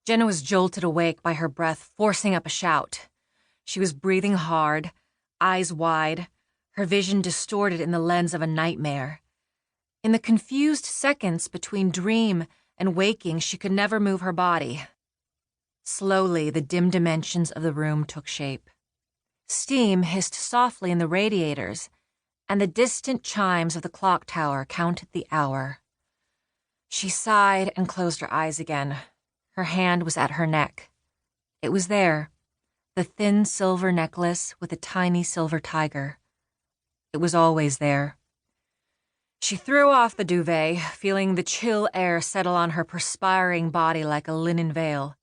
Jenna was jolted awake by her breath forcing up a shout. She was breathing hard, eyes wide, her vision distorted in the lens of a nightmare. In the confused seconds between dream and waking, she could never move her body. Slowly, the dim dimensions of the room took shape. Steam hissed softly in the radiators, and the distant chimes of the clock tower counted the hour. She sighed and closed her eyes again. Her hand was at her neck. It was there, the thin silver necklace with a tiny silver tiger. It was always there. She threw off the duvet, feeling the chill air settle on her perspiring body like a linen veil.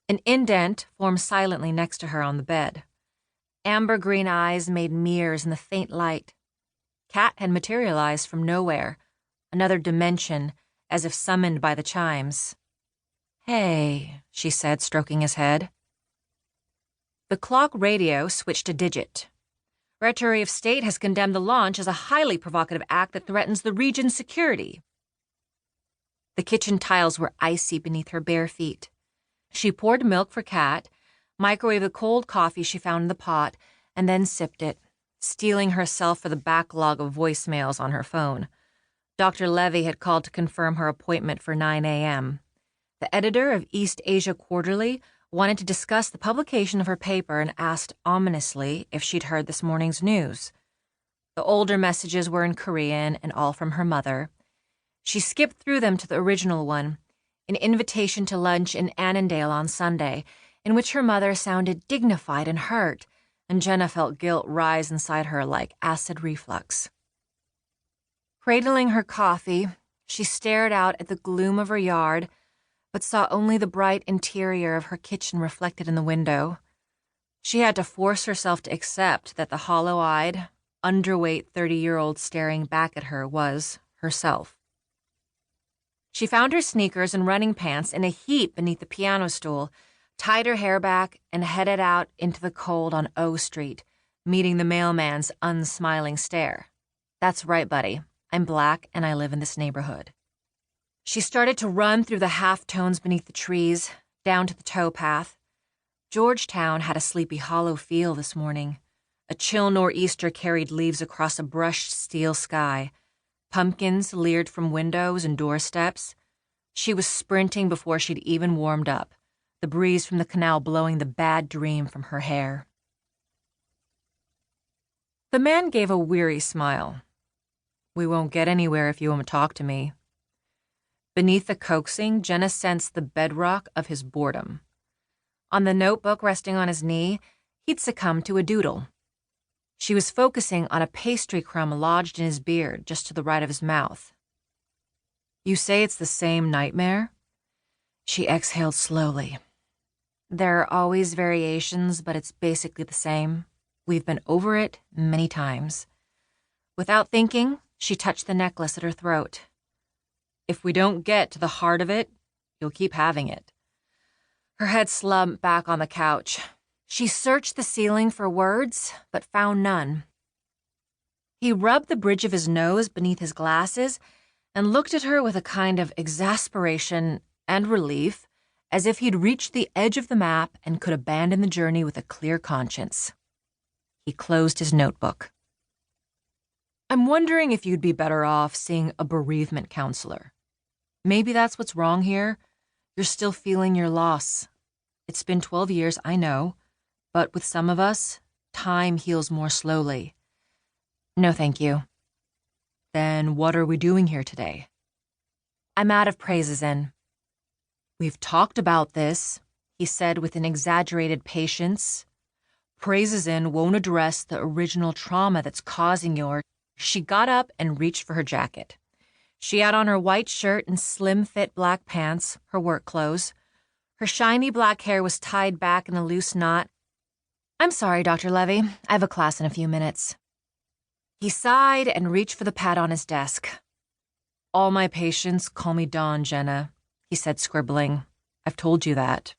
An indent formed silently next to her on the bed. Amber-green eyes made mirrors in the faint light. Cat had materialized from nowhere, another dimension, as if summoned by the chimes. "Hey," she said, stroking his head. The clock radio switched a digit. Secretary of State has condemned the launch as a highly provocative act that threatens the region's security. The kitchen tiles were icy beneath her bare feet. She poured milk for Kat, microwaved the cold coffee she found in the pot, and then sipped it, steeling herself for the backlog of voicemails on her phone. Dr. Levy had called to confirm her appointment for 9 a.m. The editor of East Asia Quarterly wanted to discuss the publication of her paper and asked ominously if she'd heard this morning's news. The older messages were in Korean and all from her mother. She skipped through them to the original one, an invitation to lunch in Annandale on Sunday, in which her mother sounded dignified and hurt, and Jenna felt guilt rise inside her like acid reflux. Cradling her coffee, she stared out at the gloom of her yard, but saw only the bright interior of her kitchen reflected in the window. She had to force herself to accept that the hollow-eyed, underweight 30-year-old staring back at her was herself. She found her sneakers and running pants in a heap beneath the piano stool, tied her hair back, and headed out into the cold on O Street, meeting the mailman's unsmiling stare. "That's right, buddy. I'm black and I live in this neighborhood." She started to run through the half-tones beneath the trees, down to the towpath. Georgetown had a Sleepy Hollow feel this morning. A chill nor'easter carried leaves across a brushed steel sky. Pumpkins leered from windows and doorsteps. She was sprinting before she'd even warmed up, the breeze from the canal blowing the bad dream from her hair. The man gave a weary smile. "We won't get anywhere if you won't talk to me." Beneath the coaxing, Jenna sensed the bedrock of his boredom. On the notebook resting on his knee, he'd succumbed to a doodle. She was focusing on a pastry crumb lodged in his beard just to the right of his mouth. "You say it's the same nightmare?" She exhaled slowly. "There are always variations, but it's basically the same. We've been over it many times." Without thinking, she touched the necklace at her throat. "If we don't get to the heart of it, you'll keep having it." Her head slumped back on the couch. She searched the ceiling for words, but found none. He rubbed the bridge of his nose beneath his glasses and looked at her with a kind of exasperation and relief, as if he'd reached the edge of the map and could abandon the journey with a clear conscience. He closed his notebook. "I'm wondering if you'd be better off seeing a bereavement counselor. Maybe that's what's wrong here. You're still feeling your loss. It's been 12 years, I know, but with some of us, time heals more slowly." "No, thank you." "Then what are we doing here today?" "I'm out of praises in." "We've talked about this," he said with an exaggerated patience. "Praises in won't address the original trauma that's causing your—" She got up and reached for her jacket. She had on her white shirt and slim-fit black pants, her work clothes. Her shiny black hair was tied back in a loose knot. "I'm sorry, Dr. Levy. I have a class in a few minutes." He sighed and reached for the pad on his desk. "All my patients call me Dawn, Jenna," he said, scribbling. "I've told you that."